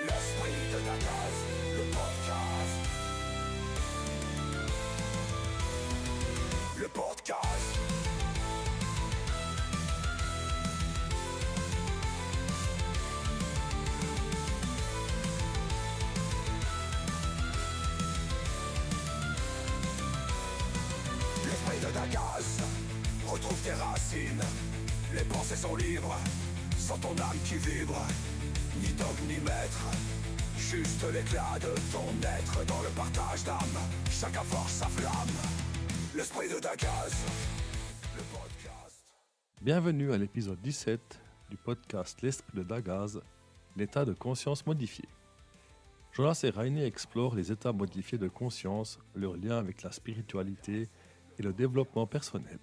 L'esprit de Dagas, le podcast. Le podcast. L'esprit de Dagas, retrouve tes racines. Les pensées sont libres, sans ton âme qui vibre. Ni dogme ni maître, juste l'éclat de ton être dans le partage d'âme. Chacun force sa flamme. L'esprit de Dagas, le podcast. Bienvenue à l'épisode 17 du podcast L'Esprit de Dagaz, l'état de conscience modifié. Jonas et Rainer explorent les états modifiés de conscience, leur lien avec la spiritualité et le développement personnel.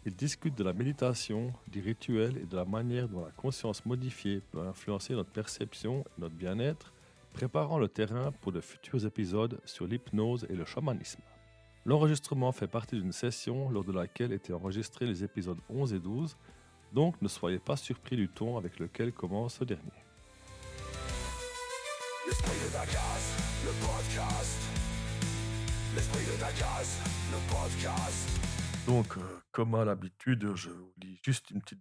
Ils discutent de la méditation, du rituel et de la manière dont la conscience modifiée peut influencer notre perception et notre bien-être, préparant le terrain pour de futurs épisodes sur l'hypnose et le chamanisme. L'enregistrement fait partie d'une session lors de laquelle étaient enregistrés les épisodes 11 et 12, donc ne soyez pas surpris du ton avec lequel commence ce dernier. L'esprit de Dagas, le podcast. L'esprit de Dagas, le podcast. Donc, comme à l'habitude, je vous lis juste une petite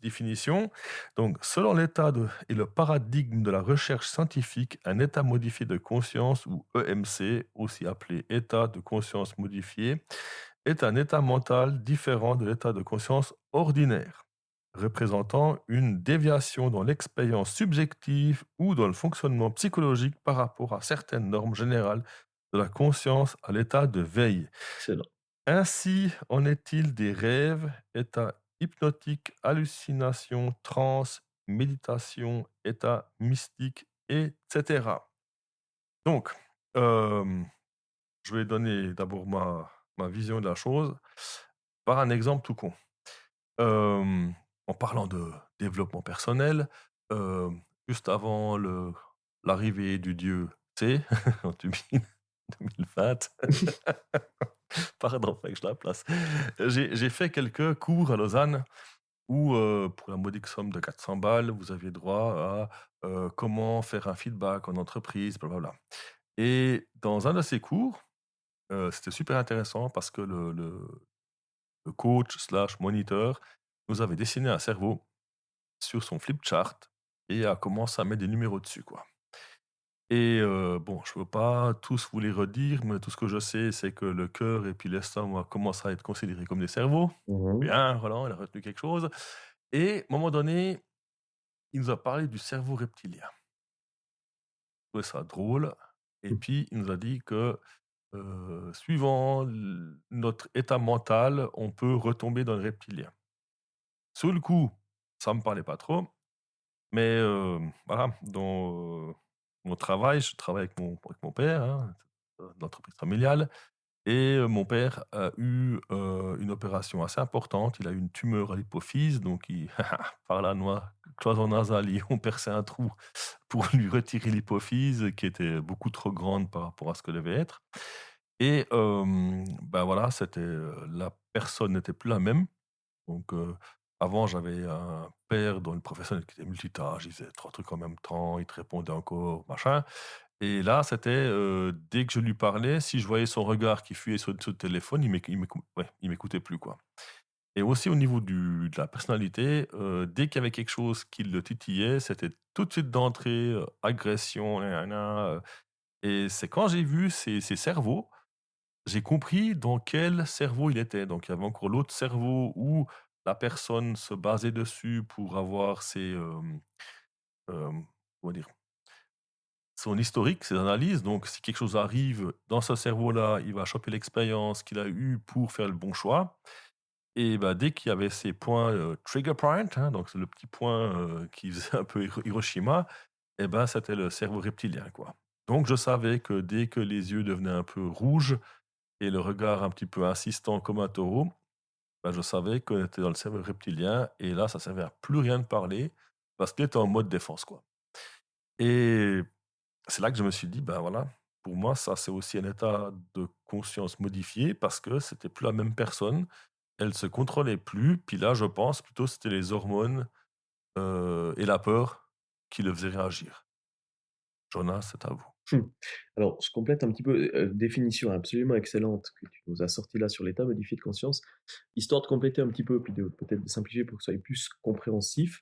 définition. Donc, selon l'état et le paradigme de la recherche scientifique, un état modifié de conscience, ou EMC, aussi appelé état de conscience modifié, est un état mental différent de l'état de conscience ordinaire, représentant une déviation dans l'expérience subjective ou dans le fonctionnement psychologique par rapport à certaines normes générales de la conscience à l'état de veille. Excellent. Ainsi en est-il des rêves, états hypnotiques, hallucinations, transes, méditation, états mystiques, etc. Donc, je vais donner d'abord ma vision de la chose par un exemple tout con. En parlant de développement personnel, juste avant l'arrivée du dieu C, en 2020, pardon, fallait que je la place. J'ai fait quelques cours à Lausanne où, pour la modique somme de 400 balles, vous aviez droit à comment faire un feedback en entreprise, blablabla. Et dans un de ces cours, c'était super intéressant parce que le coach slash moniteur nous avait dessiné un cerveau sur son flip chart et a commencé à mettre des numéros dessus, quoi. Et bon, je ne veux pas tous vous les redire, mais tout ce que je sais, c'est que le cœur et puis l'estomac commencent à être considérés comme des cerveaux. Bien, voilà, il a retenu quelque chose. Et à un moment donné, il nous a parlé du cerveau reptilien. Je trouvais ça drôle. Et puis, il nous a dit que suivant notre état mental, on peut retomber dans le reptilien. Sur le coup, ça ne me parlait pas trop. Mais voilà, dans mon travail, je travaille avec mon père, hein, l'entreprise familiale. Et mon père a eu une opération assez importante. Il a eu une tumeur à l'hypophyse, donc par la cloison nasale, ils ont percé un trou pour lui retirer l'hypophyse, qui était beaucoup trop grande par rapport à ce qu'elle devait être. Et ben voilà, la personne n'était plus la même. Donc, avant, j'avais un père dont le professionnel qui était multitâche, il faisait 3 trucs en même temps, il te répondait encore, machin. Et là, c'était, dès que je lui parlais, si je voyais son regard qui fuyait sur le téléphone, il m'écoutait plus, quoi. Et aussi au niveau de la personnalité, dès qu'il y avait quelque chose qui le titillait, c'était tout de suite d'entrée, agression, nin nin nin, et c'est quand j'ai vu ses cerveaux, j'ai compris dans quel cerveau il était. Donc il y avait encore l'autre cerveau où la personne se basait dessus pour avoir comment dire? Son historique, ses analyses. Donc si quelque chose arrive dans ce cerveau-là, il va choper l'expérience qu'il a eue pour faire le bon choix. Et bah, dès qu'il y avait ces points, trigger point, hein, donc c'est le petit point, qui faisait un peu Hiroshima, et ben, c'était le cerveau reptilien, quoi. Donc je savais que dès que les yeux devenaient un peu rouges et le regard un petit peu insistant comme un taureau, bah, je savais qu'on était dans le cerveau reptilien et là, ça servait à plus rien de parler parce qu'il était en mode défense, quoi. Et c'est là que je me suis dit: «Ben, voilà, pour moi, ça, c'est aussi un état de conscience modifié parce que c'était plus la même personne, elle se contrôlait plus». Puis là, je pense plutôt c'était les hormones, et la peur qui le faisaient réagir. Jonas, c'est à vous. Alors, je complète un petit peu, définition absolument excellente que tu nous as sorti là sur l'état modifié de conscience. Histoire de compléter un petit peu, puis de peut-être de simplifier pour que ce soit plus compréhensible,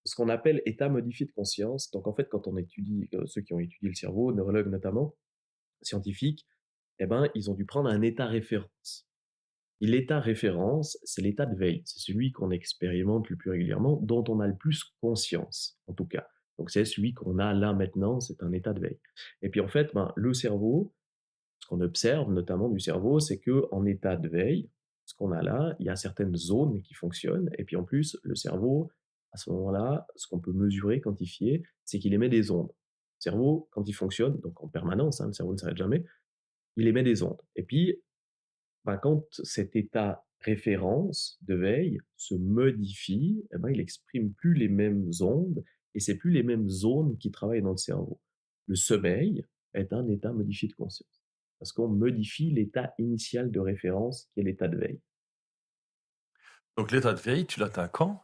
ce qu'on appelle état modifié de conscience, donc en fait, quand on étudie, ceux qui ont étudié le cerveau, neurologues notamment, scientifiques, eh ben, ils ont dû prendre un état référence. Et l'état référence, c'est l'état de veille. C'est celui qu'on expérimente le plus régulièrement, dont on a le plus conscience, en tout cas. Donc c'est celui qu'on a là maintenant, c'est un état de veille. Et puis en fait, ben, le cerveau, ce qu'on observe notamment du cerveau, c'est que en état de veille, ce qu'on a là, il y a certaines zones qui fonctionnent. Et puis en plus, le cerveau, à ce moment-là, ce qu'on peut mesurer, quantifier, c'est qu'il émet des ondes. Le cerveau, quand il fonctionne, donc en permanence, hein, le cerveau ne s'arrête jamais, il émet des ondes. Et puis, ben, quand cet état référence de veille se modifie, eh ben, il exprime plus les mêmes ondes et c'est plus les mêmes zones qui travaillent dans le cerveau. Le sommeil est un état modifié de conscience parce qu'on modifie l'état initial de référence qui est l'état de veille. Donc l'état de veille, tu l'atteins quand?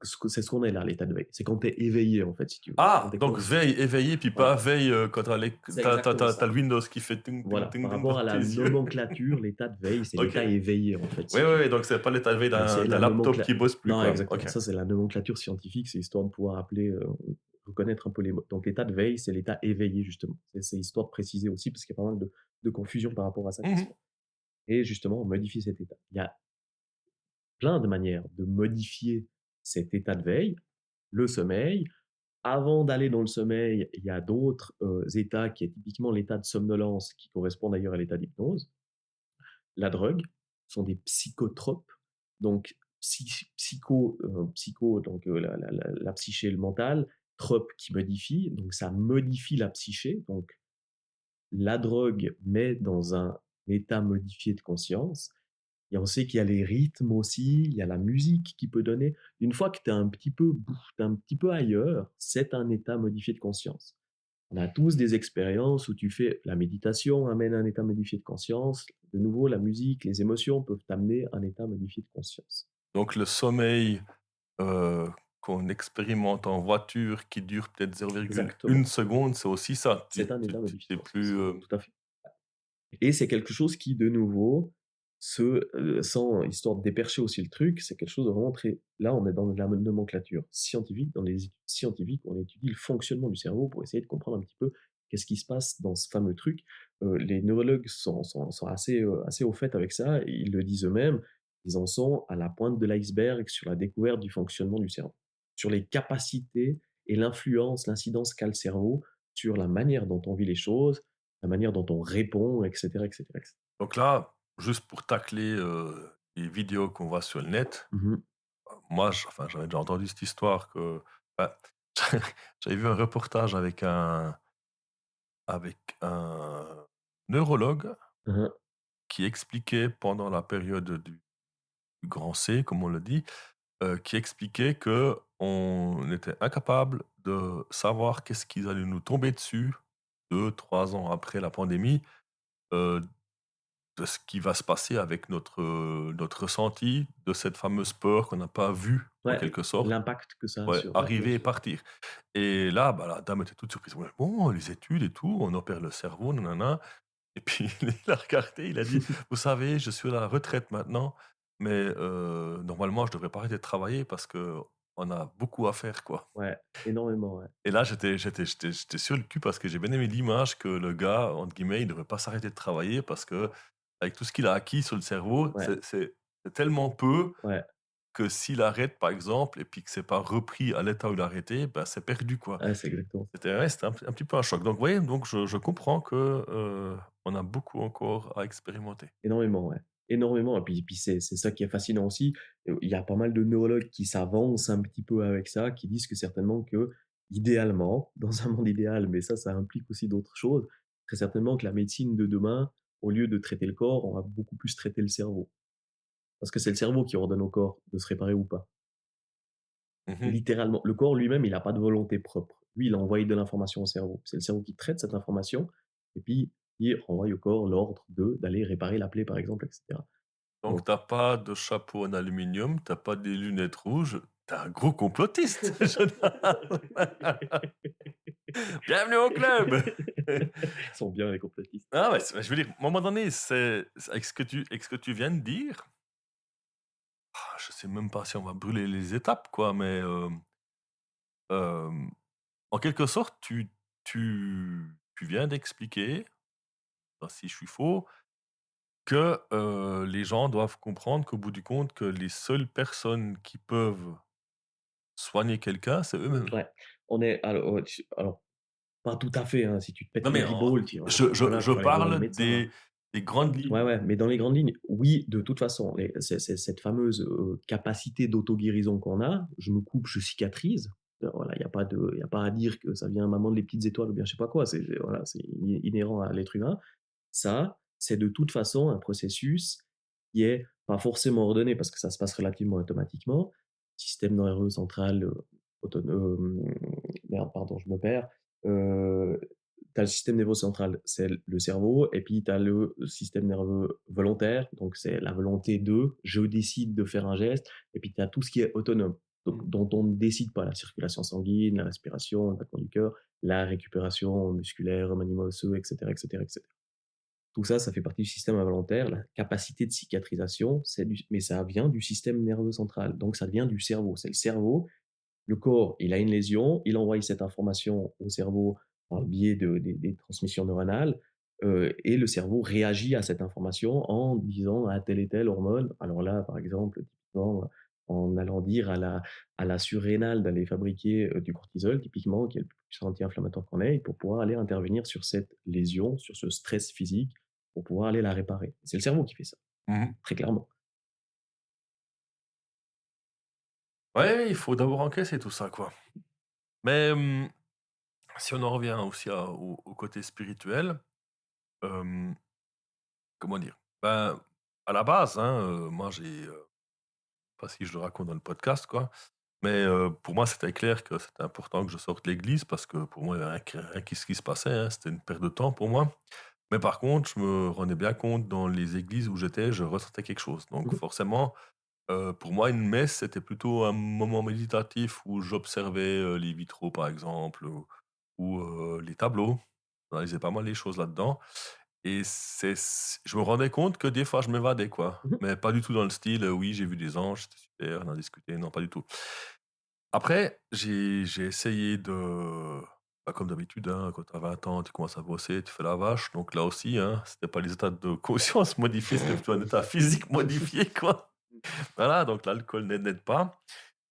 C'est ce qu'on est là, l'état de veille. C'est quand tu es éveillé, en fait, si tu veux. C'est quand Ah! tu es Donc conscient. veille, éveillé, puis pas Voilà, veille, quand c'est exactement tu ça. le Windows qui fait ting ting Voilà, ting par ting rapport dans à tes la yeux. nomenclature, l'état de veille, c'est OK. l'état éveillé, en fait, Oui, si oui, tu oui, veux. donc c'est pas l'état de veille C'est d'un la laptop qui bosse plus, non, quoi. exactement. OK. Ça, c'est la nomenclature scientifique, c'est histoire de pouvoir appeler, reconnaître un peu les mots. Donc l'état de veille, c'est l'état éveillé, justement. C'est histoire de préciser aussi, parce qu'il y a pas mal de confusion par rapport à ça qui se Mmh. fait. Et justement, on modifie cet état. Il y a plein de manières de modifier cet état de veille, le sommeil. Avant d'aller dans le sommeil, il y a d'autres, états qui est typiquement l'état de somnolence, qui correspond d'ailleurs à l'état d'hypnose. La drogue sont des psychotropes, donc psycho, donc la psyché, le mental, trope qui modifie, donc ça modifie la psyché, donc la drogue met dans un état modifié de conscience et on sait qu'il y a les rythmes aussi, il y a la musique qui peut donner. Une fois que tu es un petit peu tu un petit peu ailleurs, c'est un état modifié de conscience. On a tous des expériences où tu fais la méditation amène un état modifié de conscience. De nouveau, la musique, les émotions peuvent t'amener un état modifié de conscience. Donc le sommeil, heu, qu'on expérimente en voiture qui dure peut-être 0,1 Exactement. seconde, c'est aussi ça. C'est un état modifié Tu de plus, conscience. Tout à fait. Et c'est quelque chose qui, de nouveau, sans histoire de dépercher aussi le truc, c'est quelque chose de vraiment très. Là, on est dans de la nomenclature scientifique, dans les études scientifiques, on étudie le fonctionnement du cerveau pour essayer de comprendre un petit peu qu'est-ce qui se passe dans ce fameux truc. Les neurologues sont assez, assez au fait avec ça, et ils le disent eux-mêmes, ils en sont à la pointe de l'iceberg sur la découverte du fonctionnement du cerveau, sur les capacités et l'influence, l'incidence qu'a le cerveau sur la manière dont on vit les choses, la manière dont on répond, et cetera, et cetera, et cetera. donc là, juste pour tacler, les vidéos qu'on voit sur le net, Mmh. moi, j'avais déjà entendu cette histoire que bah, j'avais vu un reportage avec un neurologue Hein, hein. qui expliquait pendant la période du grand C, comme on le dit, qui expliquait que on était incapable de savoir qu'est-ce qui allait nous tomber dessus 2 3 ans après la pandémie, heu, de ce qui va se passer avec notre ressenti de cette fameuse peur qu'on n'a pas vue, en Ouais, quelque sorte, l'impact que ça a ouais, sur ouais, bien arriver et sûr. partir. Et là, bah, la dame était toute surprise: «Ouais, bon, les études et tout, on opère le cerveau, nanana». Et puis il a regardé, il a dit: «Vous savez, je suis à la retraite maintenant, mais normalement, je devrais pas arrêter de travailler parce que on a beaucoup à faire, quoi». Ouais, énormément, ouais. Et là, j'étais sur le cul parce que j'ai bien aimé l'image que le gars, entre guillemets, il devrait pas s'arrêter de travailler parce que avec tout ce qu'il a acquis sur le cerveau, Ouais, c'est tellement peu ouais, que s'il arrête, par exemple, et puis que c'est pas repris à l'état où il a arrêté, bah, c'est perdu, quoi. ouais, c'est exactement ça. C'était un petit peu un choc. Donc, vous voyez, donc je comprends que, on a beaucoup encore à expérimenter. Énormément, ouais. Énormément et puis c'est ça qui est fascinant aussi. Il y a pas mal de neurologues qui s'avancent un petit peu avec ça, qui disent que certainement que, idéalement, dans un monde idéal, mais ça implique aussi d'autres choses, très certainement que la médecine de demain, au lieu de traiter le corps, on va beaucoup plus traiter le cerveau. Parce que c'est le cerveau qui ordonne au corps de se réparer ou pas. Mmh. Littéralement. Le corps lui-même, il a pas de volonté propre. Lui, il a envoyé de l'information au cerveau. C'est le cerveau qui traite cette information et puis il renvoie au corps l'ordre d'aller réparer la plaie, par exemple, et cetera. Donc Donc t'as pas de chapeau en aluminium, t'as pas des lunettes rouges, t'es un gros complotiste, Jonathan. Bienvenue au club. Ils sont bien les complotistes. Ah ouais, je veux dire, à un moment donné, avec ce que tu viens de dire, je sais même pas si on va brûler les étapes, quoi, mais euh, en quelque sorte, tu viens d'expliquer, si je suis faux, que les gens doivent comprendre qu'au bout du compte, que les seules personnes qui peuvent soigner quelqu'un, c'est eux-mêmes. Ouais, on est alors pas tout à fait, hein, si tu te pètes Non, une mais épaule, tu voilà, je tu vas aller voir le parle médecin. des grandes Ouais, lignes. ouais, mais dans les grandes lignes, oui, de toute façon, c'est cette fameuse, capacité d'auto-guérison qu'on a, je me coupe, je cicatrise, voilà, il y a pas à dire que ça vient maman de les petites étoiles ou bien je sais pas quoi, voilà, c'est inhérent à l'être humain. Ça, c'est de toute façon un processus qui est pas forcément ordonné parce que ça se passe relativement automatiquement. Système nerveux central, merde, pardon, je me perds. Tu as le système nerveux central, c'est le cerveau, et puis tu as le système nerveux volontaire, donc c'est la volonté de je décide de faire un geste, et puis tu as tout ce qui est autonome, donc dont on ne décide pas, la circulation sanguine, la respiration, le battement du cœur, la récupération musculaire, remaniement osseux, etc., etc., etc. Tout ça, ça fait partie du système involontaire. La capacité de cicatrisation, mais ça vient du système nerveux central. Donc, ça vient du cerveau. C'est le cerveau. Le corps, il a une lésion. Il envoie cette information au cerveau par le biais des transmissions neuronales. Et le cerveau réagit à cette information en disant à telle et telle hormone. Alors là, par exemple, typiquement, en allant dire à la surrénale d'aller fabriquer du cortisol, typiquement, qui est le plus puissant anti-inflammatoire qu'on ait, pour pouvoir aller intervenir sur cette lésion, sur ce stress physique, pour pouvoir aller la réparer. C'est le cerveau qui fait ça, Mhm. très clairement. Ouais, il faut d'abord encaisser tout ça, quoi. Mais si on en revient aussi au côté spirituel, euh, comment dire? Ben, à la base, hein, moi j'ai, pas si je le raconte dans le podcast, quoi, mais pour moi c'était clair que c'était important que je sorte de l'église parce que pour moi il n'y avait rien qui ce qui se passait, hein, c'était une perte de temps pour moi. Mais par contre, je me rendais bien compte dans les églises où j'étais, je ressentais quelque chose. Donc Mhm. forcément, pour moi, une messe, c'était plutôt un moment méditatif où j'observais les vitraux, par exemple, ou les tableaux. J'analysais pas mal les choses là-dedans. Et je me rendais compte que des fois, je m'évadais, quoi. Mhm. Mais pas du tout dans le style, oui, j'ai vu des anges, c'était super, on a discuté. Non, pas du tout. Après, j'ai essayé de. Bah, comme d'habitude, hein, quand tu as 20 ans, tu commences à bosser, tu fais la vache. Donc là aussi, hein, c'était pas les états de conscience modifiés, c'était plutôt un état physique modifié, quoi. Voilà, donc l'alcool n'aide pas.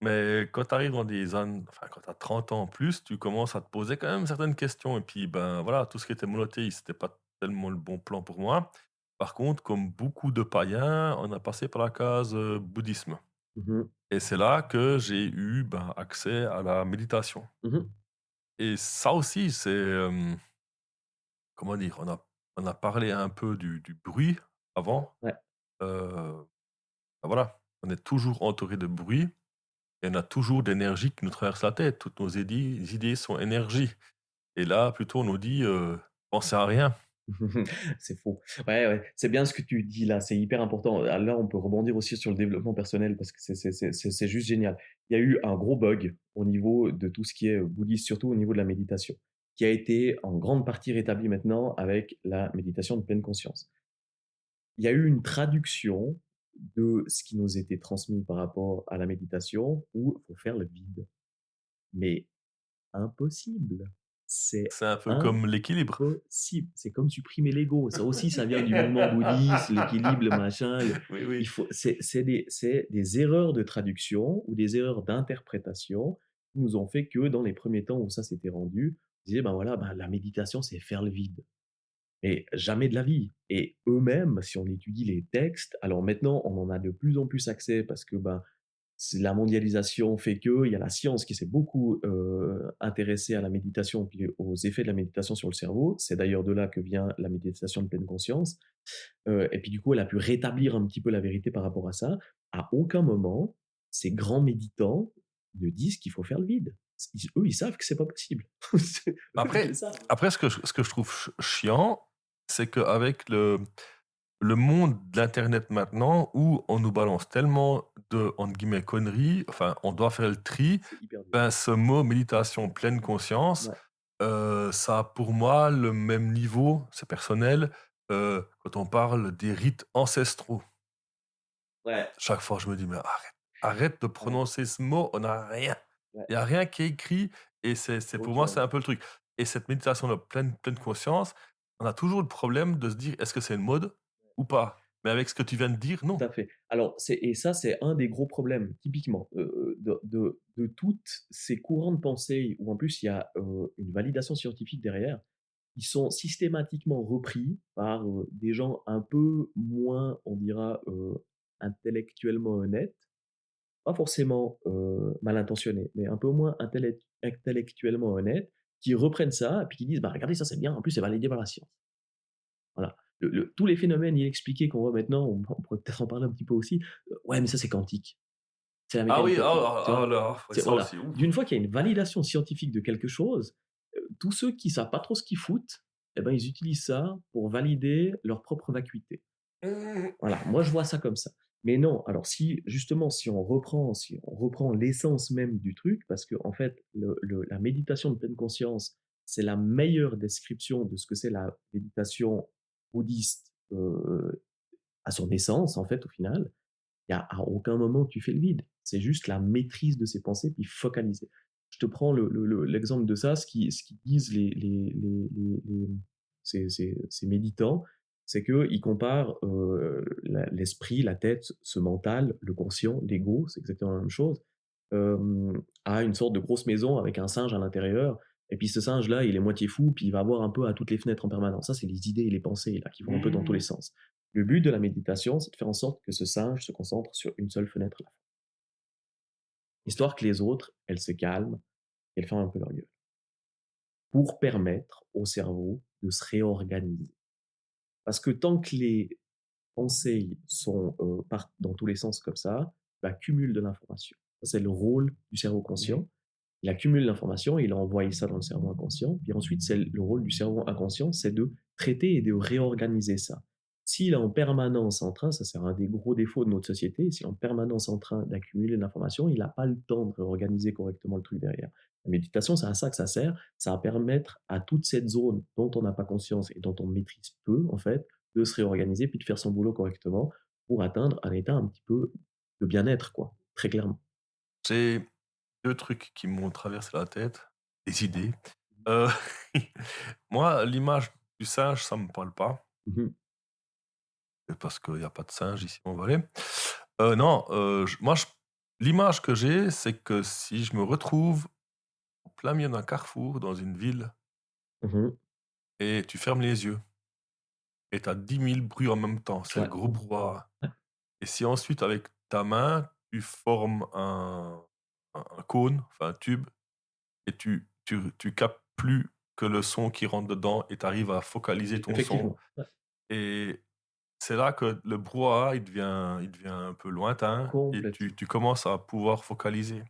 Mais quand tu arrives dans des années, enfin, quand tu as 30 ans en plus, tu commences à te poser quand même certaines questions. Et puis, ben voilà, tout ce qui était monothéiste, c'était pas tellement le bon plan pour moi. Par contre, comme beaucoup de païens, on a passé par la case bouddhisme. Mhm. Et c'est là que j'ai eu ben, accès à la méditation. Mhm. Et ça aussi, c'est, comment dire, on a parlé un peu du bruit avant. Ouais. Ben voilà, on est toujours entouré de bruit. Et on a toujours d'énergie qui nous traverse la tête. Toutes nos idées sont énergie. Et là, plutôt, on nous dit pensez à rien. C'est faux. Ouais, ouais. C'est bien ce que tu dis là, c'est hyper important. Ah, là, on peut rebondir aussi sur le développement personnel parce que c'est juste génial. Il y a eu un gros bug au niveau de tout ce qui est bouddhiste, surtout au niveau de la méditation, qui a été en grande partie rétabli maintenant avec la méditation de pleine conscience. Il y a eu une traduction de ce qui nous était transmis par rapport à la méditation où il faut faire le vide. Mais impossible. C'est C'est un peu comme l'équilibre. impossible. C'est comme supprimer l'ego. Ça aussi, ça vient du mouvement bouddhiste, l'équilibre, le machin. Oui, oui. C'est des erreurs de traduction ou des erreurs d'interprétation qui nous ont fait que dans les premiers temps où ça s'était rendu, on disait, ben voilà, ben la méditation, c'est faire le vide. Et jamais de la vie. Et eux-mêmes, si on étudie les textes, alors maintenant, on en a de plus en plus accès parce que ben, la mondialisation fait que il y a la science qui s'est beaucoup intéressée à la méditation puis aux effets de la méditation sur le cerveau. C'est d'ailleurs de là que vient la méditation de pleine conscience. Et puis du coup, elle a pu rétablir un petit peu la vérité par rapport à ça. À aucun moment, ces grands méditants ne disent qu'il faut faire le vide. Eux, ils savent que c'est pas possible. Eux, ils le Après, savent. après ce que je trouve chiant, c'est qu'avec le monde de l'Internet maintenant, où on nous balance tellement de, entre guillemets, conneries, enfin, on doit faire le tri. C'est hyper dur. Ben, ce mot méditation pleine conscience, Ouais. ça a pour moi le même niveau, c'est personnel, quand on parle des rites ancestraux. Ouais. Chaque fois, je me dis: «Mais arrête de Ouais. prononcer ce mot, on n'a rien. Ouais. Il y a rien qui est écrit» et c'est pour Donc, moi, c'est un peu le truc et cette méditation de pleine conscience, on a toujours le problème de se dire: «Est-ce que c'est une mode ou pas?» Mais avec ce que tu viens de dire, tout non. à fait. Alors, et ça, c'est un des gros problèmes, typiquement, de toutes ces courants de pensée où en plus il y a une validation scientifique derrière. Ils sont systématiquement repris par des gens un peu moins, on dira, intellectuellement honnêtes, pas forcément mal intentionnés, mais un peu moins intellectuellement honnêtes, qui reprennent ça et puis qui disent bah regardez, ça c'est bien, en plus c'est validé par la science. Voilà. Tous les phénomènes inexpliqués qu'on voit maintenant, on pourrait peut-être en parler un petit peu aussi. Ouais, mais ça, c'est quantique. C'est la Ah mécanique oui, quantique. Tu vois? là, ouais, ça Voilà. aussi, ouf. D'une fois qu'il y a une validation scientifique de quelque chose, tous ceux qui savent pas trop ce qu'ils foutent, eh ben, ils utilisent ça pour valider leur propre vacuité. Mmh. Voilà, moi je vois ça comme ça. Mais non, alors si justement, si on reprend l'essence même du truc, parce que en fait, la méditation de pleine conscience, c'est la meilleure description de ce que c'est la méditation bouddhiste à son essence, en fait, au final. Il y a à aucun moment tu fais le vide. C'est juste la maîtrise de ses pensées puis focaliser. Je te prends l'exemple de ça, ce qu'ils disent ces méditants, c'est qu'ils comparent l'esprit, la tête, ce mental, le conscient, l'ego, c'est exactement la même chose, à une sorte de grosse maison avec un singe à l'intérieur. Et puis ce singe-là, il est moitié fou, puis il va voir un peu à toutes les fenêtres en permanence. Ça, c'est les idées et les pensées là, qui vont un peu dans tous les Mmh. sens. Le but de la méditation, c'est de faire en sorte que ce singe se concentre sur une seule fenêtre à la fois. Histoire que les autres, elles se calment et elles ferment un peu leur gueule. Pour permettre au cerveau de se réorganiser. Parce que tant que les pensées partent dans tous les sens comme ça, il accumule de l'information. Ça, c'est le rôle du cerveau conscient. Il accumule l'information, il a envoyé ça dans le cerveau inconscient, puis ensuite, c'est le rôle du cerveau inconscient, c'est de traiter et de réorganiser ça. S'il est en permanence en train, ça c'est un des gros défauts de notre société, s'il est en permanence en train d'accumuler de l'information, il n'a pas le temps de réorganiser correctement le truc derrière. La méditation, c'est à ça que ça sert, ça va permettre à toute cette zone dont on n'a pas conscience et dont on maîtrise peu, en fait, de se réorganiser puis de faire son boulot correctement pour atteindre un état un petit peu de bien-être, quoi, très clairement. J'ai 2 trucs qui m'ont traversé la tête, des idées. Heu, moi, l'image du singe, ça me parle pas, Mhm. parce qu'il y a pas de singe ici en Valais. Non, j moi, j l'image que j'ai, c'est que si je me retrouve au plein milieu d'un carrefour dans une ville Mhm. et tu fermes les yeux et tu as 10 000 bruits en même temps, c'est le Ouais. gros brouhaha Ouais. et si ensuite avec ta main, tu formes un cône, enfin un tube et tu captes plus que le son qui rentre dedans et tu arrives à focaliser ton son Effectivement. Ouais. et c'est là que le brouhaha, il devient un peu lointain et tu Complètement. tu commences à pouvoir focaliser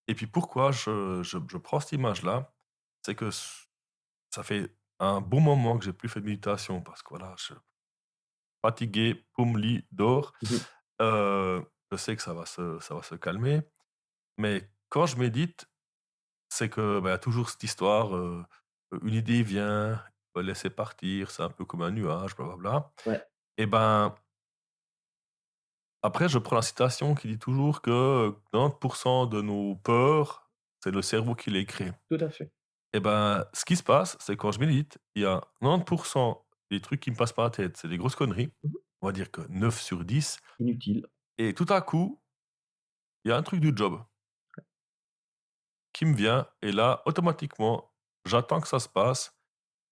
et puis pourquoi je prends cette image-là, c'est que ça fait un bon moment que j'ai plus fait de méditation parce que voilà, je fatigué, poum, lit, dors. Mhm. Je sais que ça va se calmer, mais quand je médite, c'est que, bah, il y a toujours cette histoire, une idée vient, faut laisser partir, c'est un peu comme un nuage, blablabla Ouais, et ben, après je prends la citation qui dit toujours que, 90 de nos peurs, c'est le cerveau qui les crée tout à fait. et ben, ce qui se passe, c'est quand je médite, il y a 90 des trucs qui me passent par la tête, c'est des grosses conneries. Mhm. On va dire que 9 sur 10 Inutile. et tout à coup, il y a un truc du job qui me vient et là, automatiquement, j'attends que ça se passe,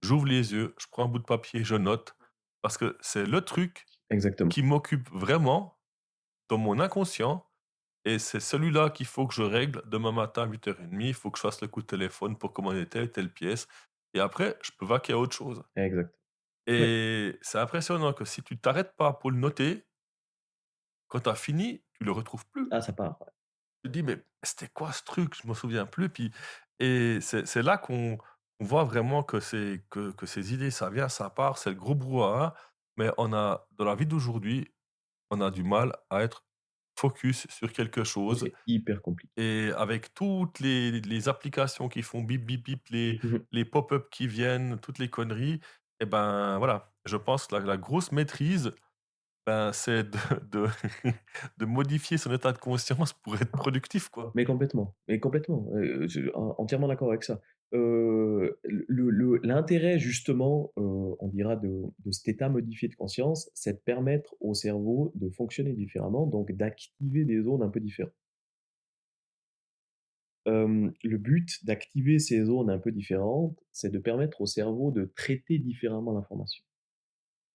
j'ouvre les yeux, je prends un bout de papier, je note parce que c'est le truc Exactement. qui m'occupe vraiment dans mon inconscient et c'est celui-là qu'il faut que je règle demain matin à 8h30. Il faut que je fasse le coup de téléphone pour commander telle et telle pièce et après, je peux vaquer à autre chose Exact. Ouais. et c'est impressionnant que si tu t'arrêtes pas pour le noter, quand tu as fini, tu le retrouves plus. Ah, ça part, ouais. Tu te dis: «Mais c'était quoi ce truc? Je m'en souviens plus», puis et c'est là qu'on voit vraiment que ces idées, ça vient, ça part, c'est le gros brouhaha, mais on a dans la vie d'aujourd'hui, on a du mal à être focus sur quelque Donc chose c'est hyper compliqué. et avec toutes les applications qui font bip, bip, bip, les pop-up qui viennent, toutes les conneries et ben, voilà, je pense que la grosse maîtrise, ben, c'est de de modifier son état de conscience pour être productif, quoi. Mais complètement, je entièrement d'accord avec ça. L'intérêt justement, on dira de cet état modifié de conscience, c'est de permettre au cerveau de fonctionner différemment, donc d'activer des zones un peu différentes. Le but d'activer ces zones un peu différentes, c'est de permettre au cerveau de traiter différemment l'information.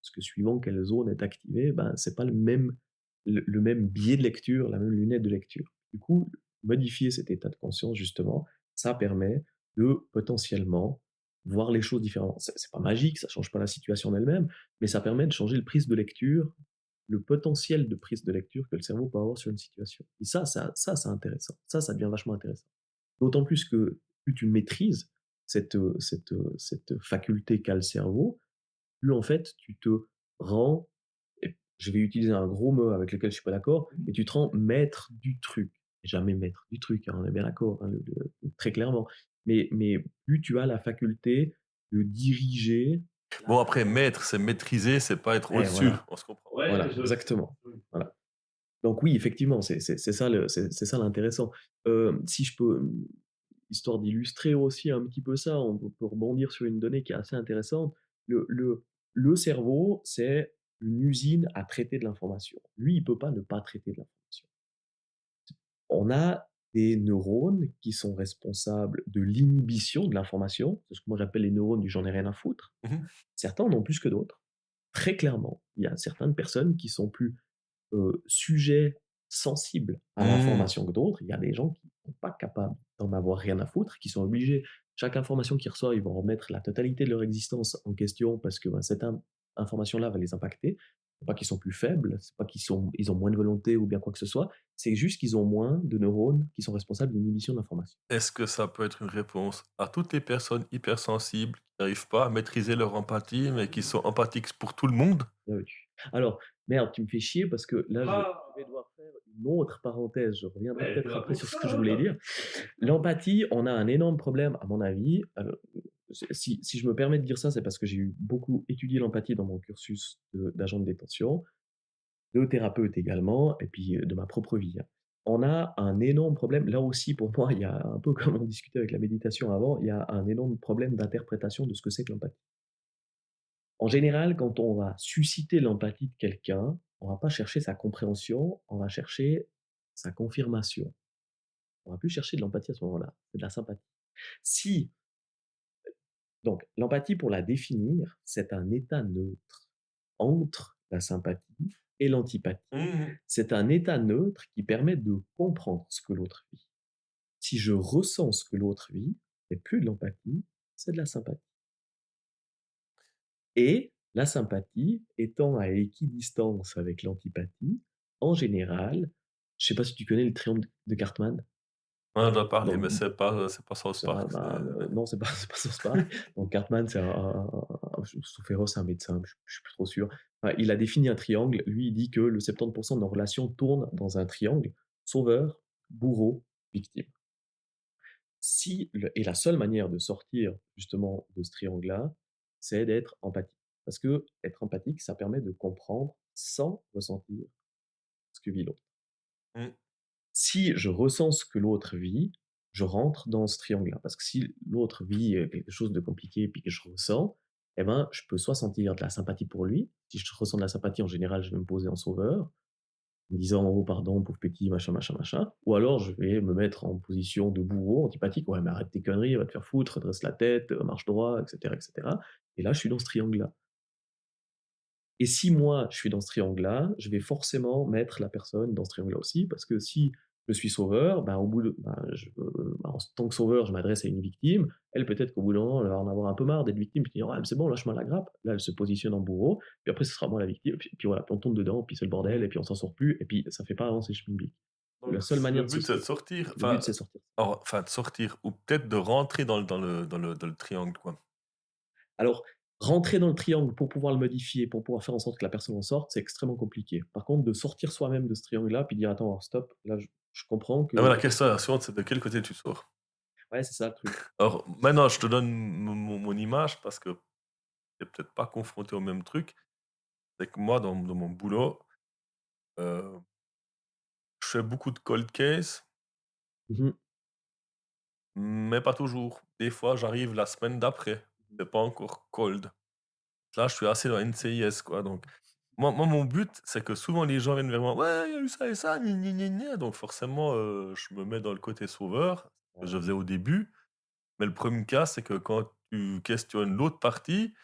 Parce que suivant quelle zone est activée, ben, c'est pas le même biais de lecture, la même lunette de lecture. Du coup, modifier cet état de conscience, justement, ça permet de potentiellement voir les choses différemment. C'est pas magique, ça change pas la situation en elle-même, mais ça permet de changer le prisme de lecture, le potentiel de prise de lecture que le cerveau peut avoir sur une situation. Et ça c'est intéressant. Ça devient vachement intéressant. D'autant plus que plus tu maîtrises cette faculté qu'a le cerveau, plus en fait tu te rends, et je vais utiliser un gros mot avec lequel je suis pas d'accord, mais tu te rends maître du truc. Jamais maître du truc, hein, on est bien d'accord, hein, très clairement. Mais plus tu as la faculté de diriger. Bon après maître, c'est maîtriser, c'est pas être au-dessus, Voilà, on se comprend. voilà, exactement. Voilà. Donc oui, effectivement, c'est ça c'est ça l'intéressant. Si je peux, histoire d'illustrer aussi un petit peu ça, on peut rebondir sur une donnée qui est assez intéressante. Le le le cerveau, c'est une usine à traiter de l'information. Lui, il peut pas ne pas traiter de l'information. On a des neurones qui sont responsables de l'inhibition de l'information, c'est ce que moi j'appelle les neurones du «j'en ai rien à foutre». Mmh. Certains en ont plus que d'autres. Très clairement, il y a certaines personnes qui sont plus sujets sensibles à Mmh. l'information que d'autres. Il y a des gens qui sont pas capables d'en avoir rien à foutre, qui sont obligés, chaque information qu'ils reçoivent, ils vont remettre la totalité de leur existence en question parce que, ben, cette information-là va les impacter. C'est pas qu'ils sont plus faibles, c'est pas ils ont moins de volonté ou bien quoi que ce soit, c'est juste qu'ils ont moins de neurones qui sont responsables d'une inhibition de l'information. Est-ce que ça peut être une réponse à toutes les personnes hypersensibles qui n'arrivent pas à maîtriser leur empathie, mais qui sont empathiques pour tout le monde? Là au-dessus. Alors, merde, tu me fais chier parce que là, je vais devoir faire une autre parenthèse. Je reviendrai peut-être après sur ce que je voulais dire. L'empathie, on a un énorme problème, à mon avis. Si je me permets de dire ça, c'est parce que j'ai eu beaucoup étudié l'empathie dans mon cursus d'agent de détention, de thérapeute également, et puis de ma propre vie, hein. On a un énorme problème. Là aussi, pour moi, il y a un peu comme on discutait avec la méditation avant, il y a un énorme problème d'interprétation de ce que c'est que l'empathie. En général, quand on va susciter l'empathie de quelqu'un, on va pas chercher sa compréhension, on va chercher sa confirmation. On va plus chercher de l'empathie à ce moment-là, c'est de la sympathie. Si Donc l'empathie, pour la définir, c'est un état neutre entre la sympathie et l'antipathie. Mmh. C'est un état neutre qui permet de comprendre ce que l'autre vit. Si je ressens ce que l'autre vit, c'est plus de l'empathie, c'est de la sympathie. Et la sympathie étant à équidistance avec l'antipathie, en général, je sais pas si tu connais le triangle de Cartman? On en a parlé, mais Donc c'est pas South ah Park, bah, non, c'est pas c'est pas South Park. Donc Cartman, c'est sauf erreur, c'est un médecin, je suis plus trop sûr. Enfin, il a défini un triangle. Lui, il dit que le 70 de nos relations tournent dans un triangle: sauveur, bourreau, victime. Et la seule manière de sortir justement de ce triangle-là, c'est d'être empathique. Parce que être empathique, ça permet de comprendre sans ressentir ce que vit l'autre. mmh. Si je ressens ce que l'autre vit, je rentre dans ce triangle-là. Parce que si l'autre vit quelque chose de compliqué et puis que je ressens, eh ben, je peux soit sentir de la sympathie pour lui. Si je ressens de la sympathie, en général, je vais me poser en sauveur, en me disant: «Oh pardon, pauvre petit, machin, machin, machin». Ou alors je vais me mettre en position de bourreau, antipathique: «Ouais, mais arrête tes conneries, va te faire foutre, redresse la tête, marche droit», et cetera, et cetera. Et là, je suis dans ce triangle-là. Et si moi, je suis dans ce triangle-là, je vais forcément mettre la personne dans ce triangle-là aussi, parce que si je suis sauveur, ben, au bout de ben, en tant que sauveur, je m'adresse à une victime. Elle, peut-être qu'au bout d'un moment, elle va en avoir un peu marre d'être victime, puis dire: «Ouais, mais c'est bon, lâche-moi la grappe». Là, elle se positionne en bourreau, puis après, ce sera moi la victime, puis voilà, puis on tombe dedans, puis c'est le bordel, et puis on s'en sort plus, et puis ça fait pas avancer le schmilblick. La Donc seule manière le de se but, c'est de sortir, Le but, c'est sortir. enfin de sortir ou peut-être de rentrer dans le triangle, quoi. Alors, Rentrer dans le triangle pour pouvoir le modifier, pour pouvoir faire en sorte que la personne en sorte, c'est extrêmement compliqué. Par contre, de sortir soi-même de ce triangle-là, puis dire: «Attends, alors stop, là je comprends que» Ah ouais, la question suivante, c'est de quel côté tu sors? ouais, c'est ça le truc. Alors maintenant, je te donne mon image parce que tu peut-être pas confronté au même truc. C'est que moi, dans mon boulot, heu, je fais beaucoup de cold case, Mmh mh. mais pas toujours. Des fois, j'arrive la semaine d'après, Mmh. c'est pas encore cold. Là, je suis assez dans NCIS, quoi, donc moi, mon but, c'est que souvent les gens viennent vers moi: «Ouais, il y a eu ça et ça, gna gna gna gna», donc forcément, je me mets dans le côté sauveur, ce que Ouais. je faisais au début. Mais le problème cas, c'est que quand tu questionnes l'autre partie,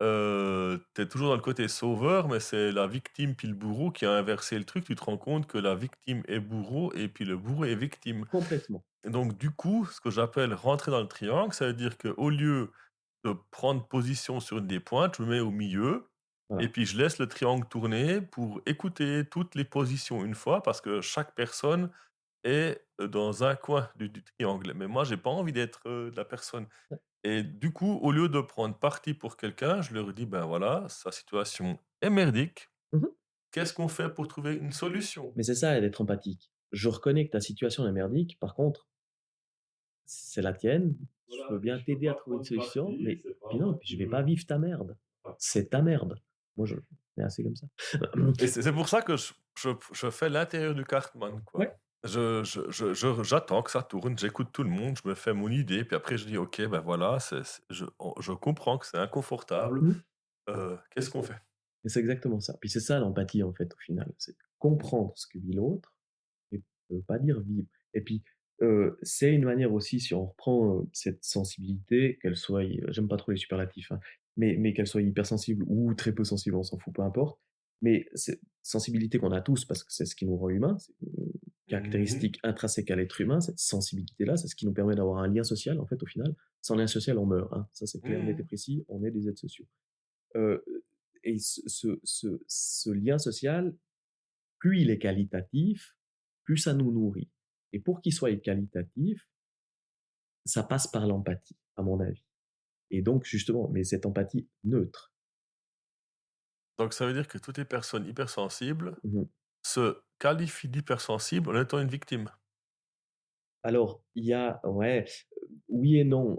tu es toujours dans le côté sauveur, mais c'est la victime puis le bourreau qui a inversé le truc. Tu te rends compte que la victime est bourreau et puis le bourreau est victime. Complètement. Et donc du coup, ce que j'appelle rentrer dans le triangle, ça veut dire qu'au lieu de prendre position sur une des pointes, je me mets au milieu et Voilà. puis je laisse le triangle tourner pour écouter toutes les positions une fois parce que chaque personne est, dans un coin du triangle. Mais moi, j'ai pas envie d'être, la personne. Ouais. Et du coup, au lieu de prendre parti pour quelqu'un, je leur dis: «Ben voilà, sa situation est merdique. Mmh mh. Qu'est-ce qu'on fait pour trouver une solution?» Mais c'est ça d'être empathique. Je reconnais que ta situation est merdique, par contre, c'est la tienne. Je veux bien t'aider à trouver une solution, mais puis non, puis je vais pas vivre ta merde. C'est ta merde. Moi, je c'est assez comme ça. Et c'est pour ça que je fais l'intérieur du Cartman, quoi. Ouais. J'attends que ça tourne, j'écoute tout le monde, je me fais mon idée, puis après je dis: «OK, ben voilà, c'est je comprends que c'est inconfortable, Mmh. qu'est-ce qu'on fait?» Et c'est exactement ça. Puis c'est ça l'empathie, en fait, au final. C'est comprendre ce que vit l'autre et pas dire vivre. Et puis, c'est une manière aussi, si on reprend, cette sensibilité, qu'elle soit j'aime pas trop les superlatifs, hein, mais qu'elle soit hypersensible ou très peu sensible, on s'en fout, peu importe. Mais cette sensibilité qu'on a tous, parce que c'est ce qui nous rend humains, c'est une Mmh. caractéristique intrinsèque à l'être humain, cette sensibilité-là, c'est ce qui nous permet d'avoir un lien social, en fait, au final. Sans lien social, on meurt, hein. Ça, c'est clair, net et Mmh. précis, on est des êtres sociaux. Heu et ce lien social, plus il est qualitatif, plus ça nous nourrit. Et pour qu'il soit qualitatif, ça passe par l'empathie, à mon avis. Et donc justement, mais cette empathie neutre. Donc ça veut dire que toutes les personnes hypersensibles Mmh mh. se qualifient d'hypersensibles en étant une victime? Alors, il y a ouais, oui et non,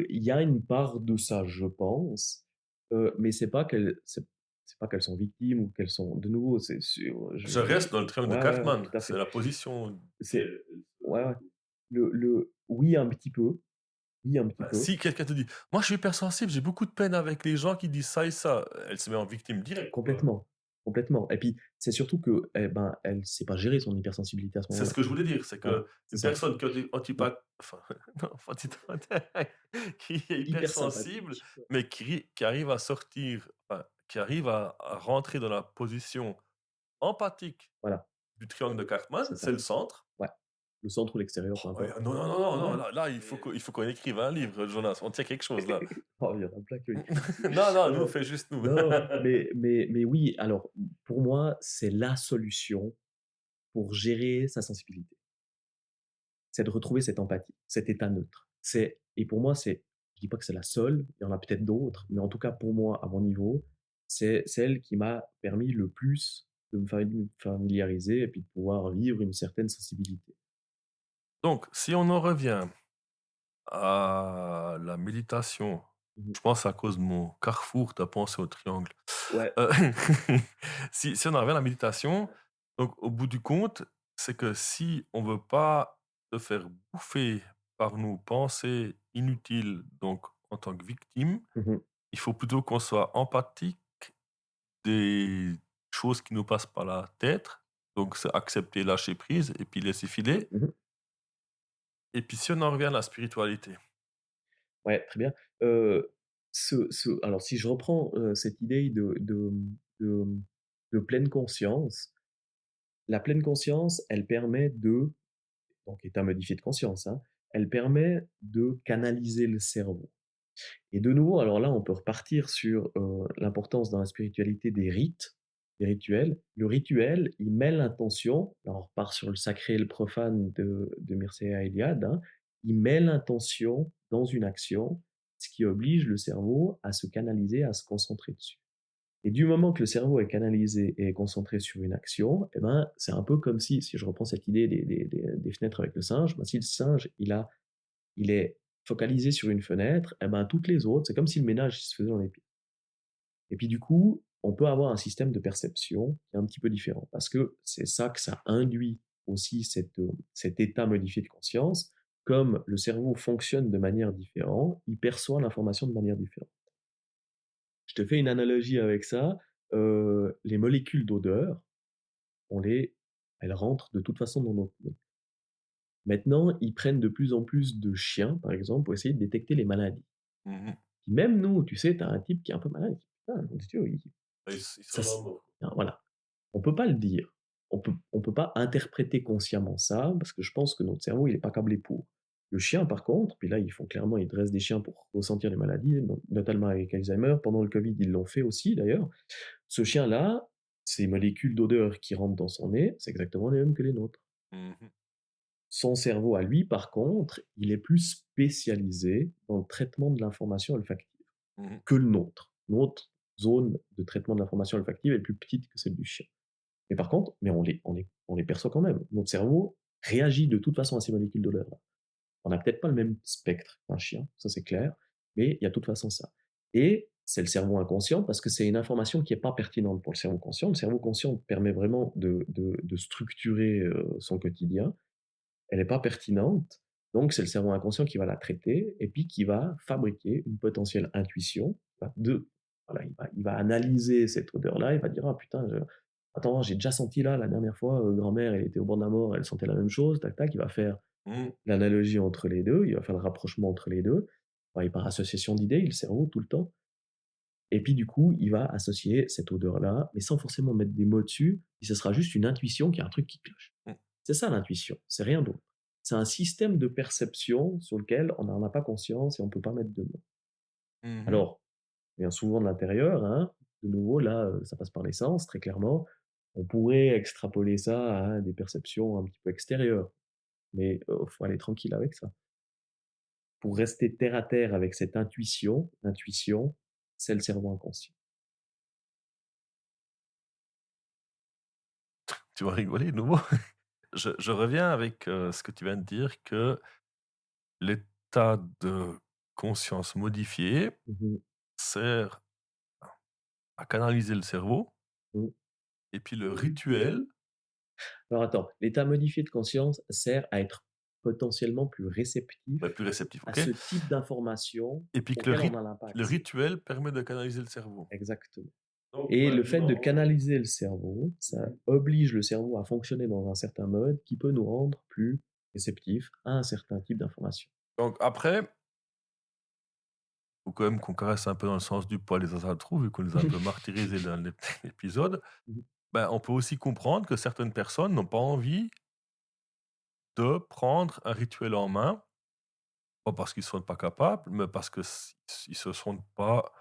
il y a une part de ça, je pense, mais c'est pas qu'elles sont victimes ou qu'elles sont de nouveau, c'est sur Je reste dans le triangle de ouais, ouais, ouais, Cartman, tout à c'est fait. la position. C'est ouais, ouais. Le oui, un petit peu. Oui, un petit Bah, peu. si quelqu'un te dit: «Moi, je suis hypersensible, j'ai beaucoup de peine avec les gens qui disent ça et ça», elle se met en victime directe, quoi. Complètement, complètement. Et puis, c'est surtout que, eh ben, elle sait pas gérer son hypersensibilité à ce C'est ce moment-là. que je voulais dire, c'est Voilà, c'est qu'une ça. personne qui est Ouais. enfin, non, qui est Hyper hypersensible, sympathique. Ouais. mais qui arrive à sortir, enfin, qui arrive à rentrer dans la position empathique Voilà, du triangle de Cartman, c'est c'est ça. le centre. Ouais. Le centre ou l'extérieur, peu Oh ouais, importe. non, non, non, non, non, Ouais. là, il faut qu'on écrive un livre, Jonas, on tient quelque chose là. Oh, il y en a plein qui ont écrit dessus. Non, non, nous, on Heu, fait juste nous. non, mais oui, alors, pour moi, c'est la solution pour gérer sa sensibilité. C'est de retrouver cette empathie, cet état neutre. C'est et pour moi, je dis pas que c'est la seule, il y en a peut-être d'autres, mais en tout cas pour moi, à mon niveau, c'est celle qui m'a permis le plus de me familiariser et puis de pouvoir vivre une certaine sensibilité. Donc, si on en revient à la méditation, Mmh mh. je pense à cause de mon carrefour, tu as pensé au triangle. Ouais. Heu, si on en revient à la méditation, donc au bout du compte, c'est que si on veut pas se faire bouffer par nos pensées inutiles, donc en tant que victime, Mmh mh. il faut plutôt qu'on soit empathique des choses qui nous passent par la tête, donc c'est accepter, lâcher prise et puis laisser filer. Mmh. Et puis si on en revient à la spiritualité. Ouais, très bien. Alors si je reprends, cette idée de pleine conscience, la pleine conscience, elle permet donc état modifié de conscience, hein, elle permet de canaliser le cerveau. Et de nouveau, alors là, on peut repartir sur, l'importance dans la spiritualité des rites, des rituels. Le rituel, il met l'intention, là on repart sur le sacré et le profane de Mircea Eliade, hein, il met l'intention dans une action ce qui oblige le cerveau à se canaliser, à se concentrer dessus. Et du moment que le cerveau est canalisé et est concentré sur une action, eh ben, c'est un peu comme si je reprends cette idée des fenêtres avec le singe, ben, si le singe, il est focalisé sur une fenêtre, eh ben, toutes les autres, c'est comme si le ménage se faisait dans les pieds. Et puis du coup, on peut avoir un système de perception qui est un petit peu différent, parce que c'est ça que ça induit aussi cet état modifié de conscience. Comme le cerveau fonctionne de manière différente, il perçoit l'information de manière différente. Je te fais une analogie avec ça. Les molécules d'odeur, elles rentrent de toute façon dans notre nez. Maintenant, ils prennent de plus en plus de chiens, par exemple, pour essayer de détecter les maladies. Mmh. Puis même nous, tu sais, tu as un type qui est un peu malade, putain, mon Dieu, Ils ça, sont normaux. voilà. On peut pas le dire. On peut pas interpréter consciemment ça, parce que je pense que notre cerveau, il est pas câblé pour. Le chien, par contre, puis là, ils dressent des chiens pour ressentir les maladies, notamment avec Alzheimer. Pendant le Covid, ils l'ont fait aussi, d'ailleurs. Ce chien-là, ces molécules d'odeur qui rentrent dans son nez, c'est exactement les mêmes que les nôtres. Mmh. Son cerveau à lui, par contre, il est plus spécialisé dans le traitement de l'information olfactive Mmh. que le nôtre. Notre zone de traitement de l'information olfactive est plus petite que celle du chien. Mais par contre, on les perçoit quand même. Notre cerveau réagit de toute façon à ces molécules d'odeur-là. On n'a peut-être pas le même spectre qu'un chien, ça c'est clair, mais il y a de toute façon ça. Et c'est le cerveau inconscient parce que c'est une information qui n'est pas pertinente pour le cerveau conscient. Le cerveau conscient permet vraiment de structurer son quotidien. Elle n'est pas pertinente, donc c'est le cerveau inconscient qui va la traiter et puis qui va fabriquer une potentielle intuition. Voilà, il va analyser cette odeur-là, il va dire ah putain, attends, j'ai déjà senti là la dernière fois, grand-mère, elle était au bord de la mort, elle sentait la même chose, tac tac, il va faire Mmh. l'analogie entre les deux, il va faire le rapprochement entre les deux, et par association d'idées, le cerveau tout le temps. Et puis du coup, il va associer cette odeur-là, mais sans forcément mettre des mots dessus, et ce sera juste une intuition qu'il y a un truc qui cloche. Mmh. C'est ça l'intuition, c'est rien d'autre. C'est un système de perception sur lequel on n'en a pas conscience et on ne peut pas mettre de mots. Mmh. Alors, bien souvent de l'intérieur, hein, de nouveau, là, ça passe par les sens, très clairement. On pourrait extrapoler ça à des perceptions un petit peu extérieures, mais faut aller tranquille avec ça. Pour rester terre à terre avec cette intuition, c'est le cerveau inconscient. Tu vas rigoler de nouveau. Je reviens avec, ce que tu viens de dire que l'état de conscience modifié Mmh. sert à canaliser le cerveau Mmh. et puis le rituel, Alors attends, l'état modifié de conscience sert à être potentiellement plus réceptif bah, plus réceptif, à OK? ce type d'information Et puis que auquel on n'a pas le accès. rituel permet de canaliser le cerveau. Exactement. Donc Et le fait de maintenant canaliser le cerveau, ça oblige le cerveau à fonctionner dans un certain mode qui peut nous rendre plus réceptifs à un certain type d'information. donc après, faut quand même qu'on caresse un peu dans le sens du poil et dans un trou, vu qu'on les a un peu martyrisés dans l'épisode. Mmh. Ben, on peut aussi comprendre que certaines personnes n'ont pas envie de prendre un rituel en main, pas parce qu'ils ne sont pas capables, mais parce que ils se sentent pas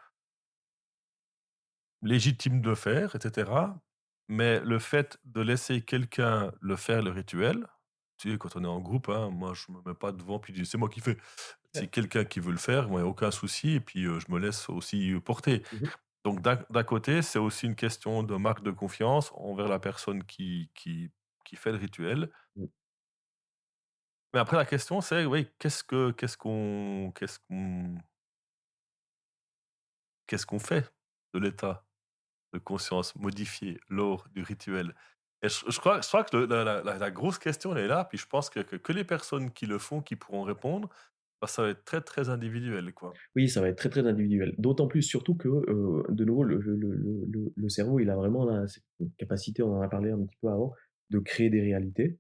légitimes de le faire, et cetera. Mais le fait de laisser quelqu'un le faire, le rituel, tu sais, quand on est en groupe, hein, moi je me mets pas devant puis je dis: «C'est moi qui fais». C'est Ouais. quelqu'un qui veut le faire, moi il y a aucun souci et puis, je me laisse aussi, porter. Mmh. Donc d'un côté, c'est aussi une question de marque de confiance envers la personne qui fait le rituel. Mmh. Mais après la question c'est, oui, qu'est-ce qu'on fait de l'état de conscience modifié lors du rituel? Et je crois que le la grosse question elle est là, puis je pense que les personnes qui le font, qui pourront répondre, bah, ça va être très, très individuel, quoi. Oui, ça va être très, très individuel. D'autant plus surtout que, de nouveau, le cerveau, il a vraiment cette capacité, on en a parlé un petit peu avant, de créer des réalités.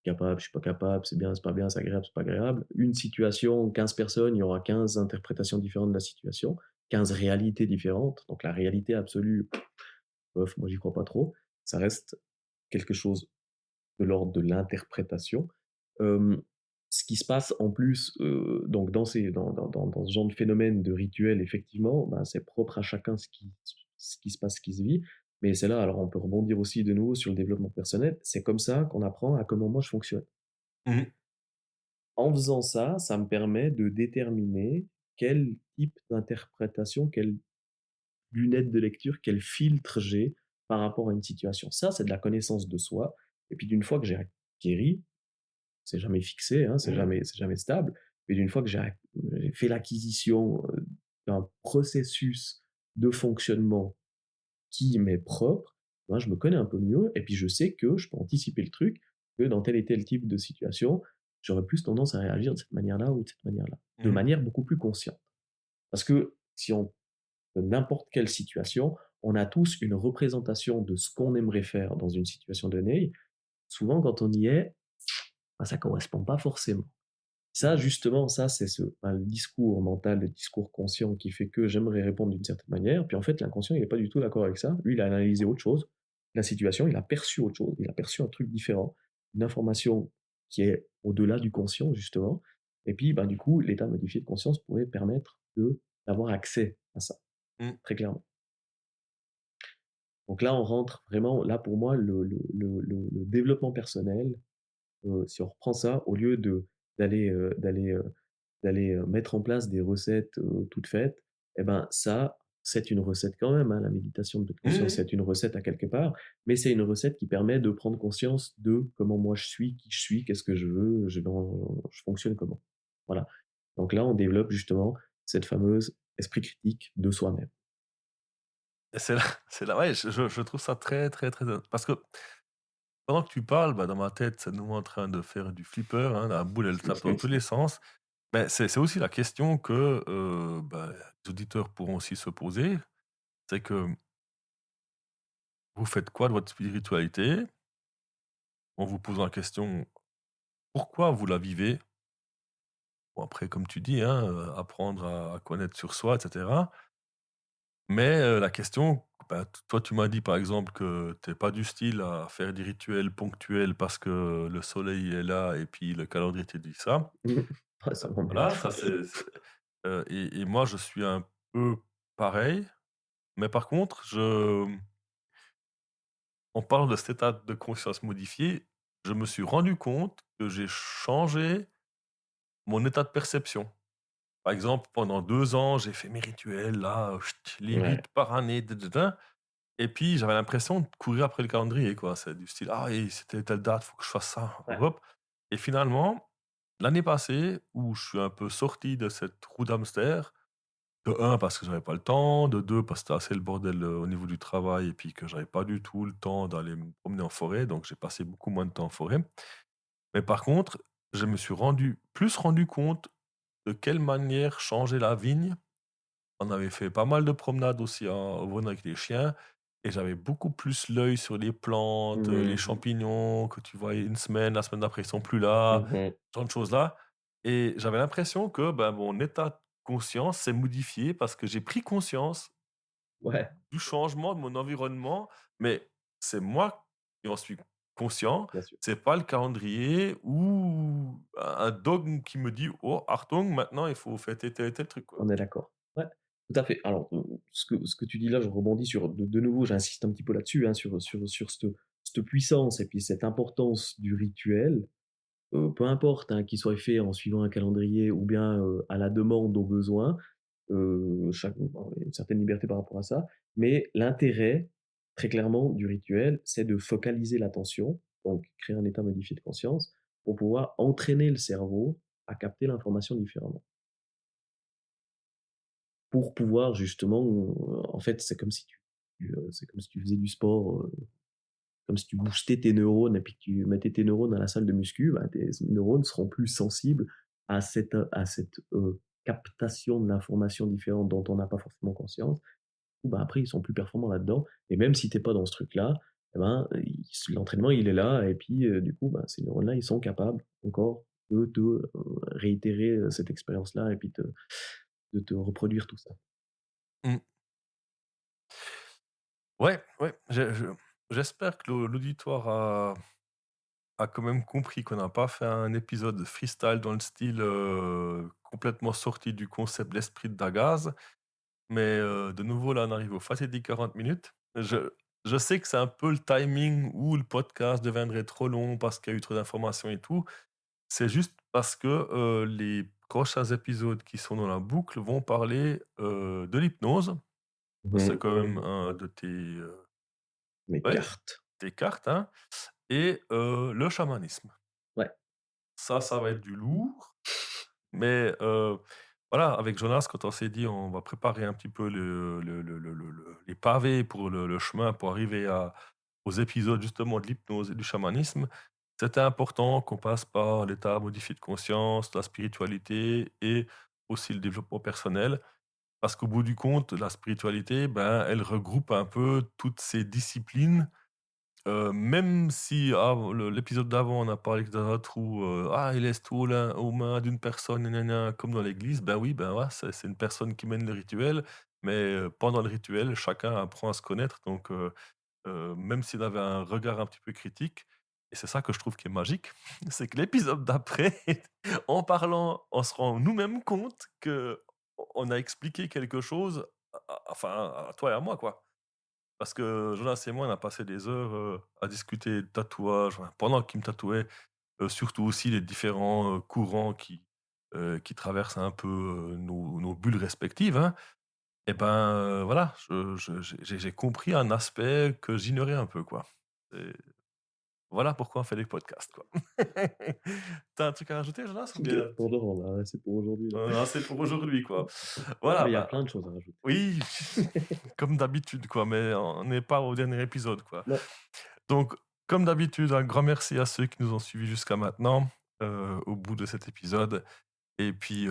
Capable, je suis pas capable, c'est bien, c'est pas bien, c'est agréable, c'est pas agréable. Une situation, 15 personnes, il y aura 15 interprétations différentes de la situation, 15 réalités différentes. Donc la réalité absolue, bof, moi j'y crois pas trop. Ça reste quelque chose de l'ordre de l'interprétation. Hem, Ce qui se passe en plus, donc dans ce genre de phénomène de rituel, effectivement, ben, c'est propre à chacun ce qui se passe, ce qui se vit. Mais c'est là, alors on peut rebondir aussi de nouveau sur le développement personnel. C'est comme ça qu'on apprend à comment moi je fonctionne. Mmh. En faisant ça, ça me permet de déterminer quel type d'interprétation, quelle lunette de lecture, quel filtre j'ai par rapport à une situation. Ça, c'est de la connaissance de soi. Et puis d'une fois que j'ai acquéri, c'est jamais fixé, hein, c'est jamais stable. Mais d'une fois que j'ai fait l'acquisition d'un processus de fonctionnement qui m'est propre, ben, je me connais un peu mieux et puis je sais que je peux anticiper le truc, que dans tel et tel type de situation, j'aurais plus tendance à réagir de cette manière-là ou de cette manière-là, de Mmh. manière beaucoup plus consciente. Parce que si on de n'importe quelle situation, on a tous une représentation de ce qu'on aimerait faire dans une situation donnée. Souvent, quand on y est, ben, ça correspond pas forcément. Ça, justement, ça, c'est le discours mental, le discours conscient qui fait que j'aimerais répondre d'une certaine manière. Puis en fait, l'inconscient, il n'est pas du tout d'accord avec ça. Lui, il a analysé autre chose, la situation, il a perçu autre chose, il a perçu un truc différent, une information qui est au-delà du conscient, justement. Et puis, ben, du coup, l'état modifié de conscience pourrait permettre d'avoir accès à ça, Mmh. très clairement. Donc là, on rentre vraiment, là, pour moi, le développement personnel, si on reprend ça, au lieu d'aller, heu, d'aller, heu, mettre en place des recettes, toutes faites, et ben, ça, c'est une recette quand même, hein, la méditation de pleine conscience, Mmh. c'est une recette à quelque part, mais c'est une recette qui permet de prendre conscience de comment moi je suis, qui je suis, qu'est-ce que je veux, je fonctionne comment. Voilà. Donc là, on développe justement cette fameuse esprit critique de soi-même. Et c'est là c'est là ouais, je trouve ça très, très, très, parce que pendant que tu parles, bah, dans ma tête, c'est nous en train de faire du flipper, hein, la boule, elle tape dans tous les sens. Mais c'est aussi la question que, bah, les auditeurs pourront aussi se poser, c'est que vous faites quoi de votre spiritualité? En vous posant la question: «Pourquoi vous la vivez?» Bon après comme tu dis, hein, apprendre à connaître sur soi et cetera. Mais, la question, bah, toi tu m'as dit par exemple que tu es pas du style à faire des rituels ponctuels parce que le soleil est là et puis le calendrier te dit ça. Ah, ça m'embête. Voilà, ça et moi je suis un peu pareil, mais par contre on parle de cet état de conscience modifié, je me suis rendu compte que j'ai changé mon état de perception. Par exemple, pendant 2 ans, j'ai fait mes rituels là, les Ouais, 8 par année, et puis j'avais l'impression de courir après le calendrier, quoi. C'est du style: «Ah oui, c'était telle date, faut que je fasse ça, hop, ouais. hop». Et finalement, l'année passée, où je suis un peu sorti de cette roue d'hamster, de un parce que j'avais pas le temps, de 2 parce que c'était assez le bordel, au niveau du travail et puis que j'avais pas du tout le temps d'aller me promener en forêt, donc j'ai passé beaucoup moins de temps en forêt. Mais par contre, je me suis rendu compte de quelle manière changer la vigne. On avait fait pas mal de promenades aussi en au Vaudne avec les chiens et j'avais beaucoup plus l'œil sur les plantes, les Mmh. champignons que tu voyais une semaine, la semaine d'après ils sont plus là, Mmh. ce genre de choses-là, et j'avais l'impression que, ben, mon état de conscience s'est modifié parce que j'ai pris conscience Ouais, du changement de mon environnement, mais c'est moi qui en suis conscient, bien sûr. c'est pas le calendrier ou un dogme qui me dit: «Oh Achtung, maintenant il faut fêter tel et tel truc», quoi. On est d'accord. Ouais, tout à fait. Alors, ce que tu dis là, je rebondis sur de nouveau, j'insiste un petit peu là-dessus, hein, sur cette puissance et puis cette importance du rituel, peu importe, hein, qu'il soit fait en suivant un calendrier ou bien, à la demande, au besoin, chaque bon, il y a une certaine liberté par rapport à ça, mais l'intérêt, très clairement, du rituel, c'est de focaliser l'attention, donc créer un état modifié de conscience, pour pouvoir entraîner le cerveau à capter l'information différemment. Pour pouvoir justement, en fait, c'est comme si tu faisais du sport, comme si tu boostais tes neurones et puis que tu mettais tes neurones à la salle de muscu, bah, tes neurones seront plus sensibles à cette captation de l'information différente dont on n'a pas forcément conscience. Bah, après, ils sont plus performants là-dedans et même si tu es pas dans ce truc-là, eh ben, l'entraînement, il est là et puis, du coup, bah, ces neurones-là, ils sont capables encore réitérer, cette expérience-là et puis de te reproduire tout ça. Mmh. Ouais, ouais, j'espère que l'auditoire a quand même compris qu'on n'a pas fait un épisode freestyle dans le style, complètement sorti du concept «L'esprit de Dagaz». Mais, de nouveau, là, on arrive au fatidique 40 minutes. Je sais que c'est un peu le timing où le podcast deviendrait trop long parce qu'il y a eu trop d'informations et tout. C'est juste parce que, les prochains épisodes qui sont dans la boucle vont parler de l'hypnose. C'est quand même un de Mes ouais, cartes. tes cartes, hein, et le chamanisme. Ouais. Ça va être du lourd, mais voilà, avec Jonas, quand on s'est dit on va préparer un petit peu les pavés pour le chemin pour arriver aux épisodes justement de l'hypnose et du chamanisme, c'était important qu'on passe par l'état modifié de conscience, la spiritualité et aussi le développement personnel. Parce qu'au bout du compte, la spiritualité, ben, elle regroupe un peu toutes ces disciplines. Même si l'épisode d'avant, on a parlé que dans notre où il laisse tout aux mains d'une personne, gna, comme dans l'église. Ben oui, ben ouais, c'est une personne qui mène le rituel, mais pendant le rituel, chacun apprend à se connaître. Donc, même s'il avait un regard un petit peu critique, et c'est ça que je trouve qui est magique, c'est que l'épisode d'après, en parlant, on se rend nous-mêmes compte que on a expliqué quelque chose, enfin, à toi et à moi, quoi. Parce que Jonas et moi, on a passé des heures à discuter de tatouage, enfin, pendant qu'il me tatouait, surtout aussi les différents courants qui traversent un peu nos bulles respectives, hein. Et ben voilà, j'ai compris un aspect que j'ignorais un peu, quoi. Et voilà pourquoi on fait des podcasts, quoi. T'as un truc à rajouter, Jonas, ou bien Pour le rendre, c'est pour aujourd'hui. c'est pour aujourd'hui, quoi. Ouais, Voilà, mais il y a bah, plein de choses à rajouter. oui, comme d'habitude, quoi, mais on n'est pas au dernier épisode, quoi. Non. Donc, comme d'habitude, un grand merci à ceux qui nous ont suivis jusqu'à maintenant, au bout de cet épisode. Et puis,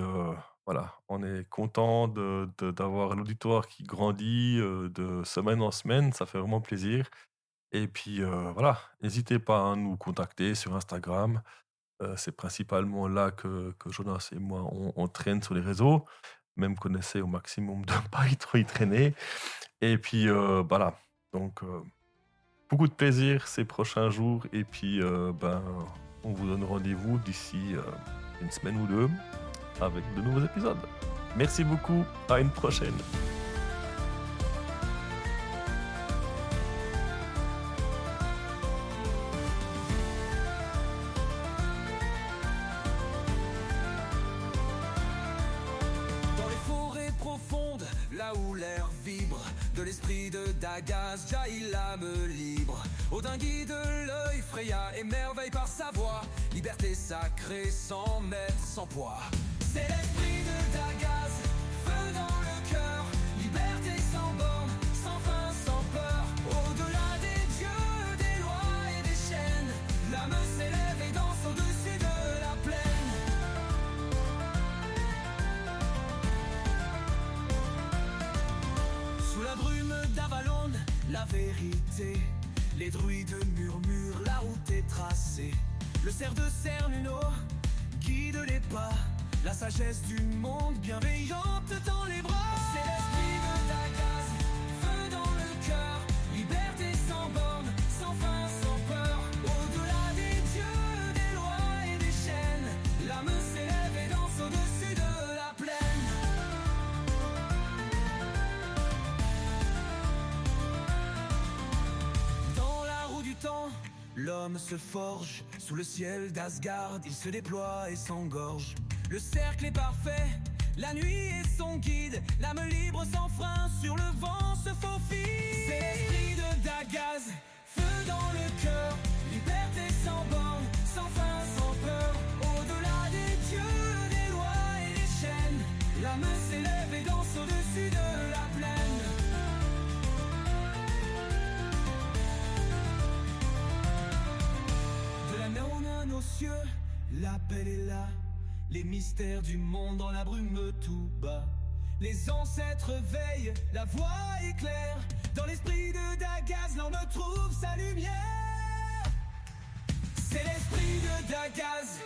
voilà, on est content d'avoir l'auditoire qui grandit de semaine en semaine, ça fait vraiment plaisir. Et puis, voilà, n'hésitez pas à nous contacter sur Instagram. C'est principalement là que Jonas et moi, on traîne sur les réseaux, même qu'on essaie au maximum de ne pas trop y traîner. Et puis, voilà, donc beaucoup de plaisir ces prochains jours. Et puis, ben, on vous donne rendez-vous d'ici une semaine ou deux avec de nouveaux épisodes. Merci beaucoup, à une prochaine. Dans les forêts profondes, là où l'air vibre, de l'esprit de Dagaz jaillit l'âme libre. Odin guide l'œil, Freya émerveille par sa voix. Liberté sacrée, sans maître, sans poids. C'est l'esprit de Dagaz, feu dans le cœur. Liberté sans borne, sans fin, sans peur. Au-delà des dieux, des lois et des chaînes, l'âme s'élève et danse au-dessus de la plaine. Sous la brume d'Avalon, la vérité. Les druides murmurent, la route est tracée. Le cerf de Cernunno guide les pas. La sagesse du monde bienveillante dans les bras. C'est l'esprit de Dagaz, feu dans le cœur. Liberté sans borne, sans fin, sans peur. Au-delà des dieux, des lois et des chaînes, l'âme s'élève et danse au-dessus de la plaine. Dans la roue du temps, l'homme se forge. Sous le ciel d'Asgard, il se déploie et s'engorge. Le cercle est parfait, la nuit est son guide. L'âme libre sans frein, sur le vent se faufile. C'est l'esprit de Dagaz, feu dans le cœur. Liberté sans borne, sans fin, sans peur. Au-delà des dieux, des lois et des chaînes, l'âme s'élève et danse au-dessus de la plaine. De la Néonin aux cieux, l'appel est là. Les mystères du monde dans la brume tout bas. Les ancêtres veillent, la voix est claire. Dans l'esprit de Dagaz, l'homme trouve sa lumière. C'est l'esprit de Dagaz,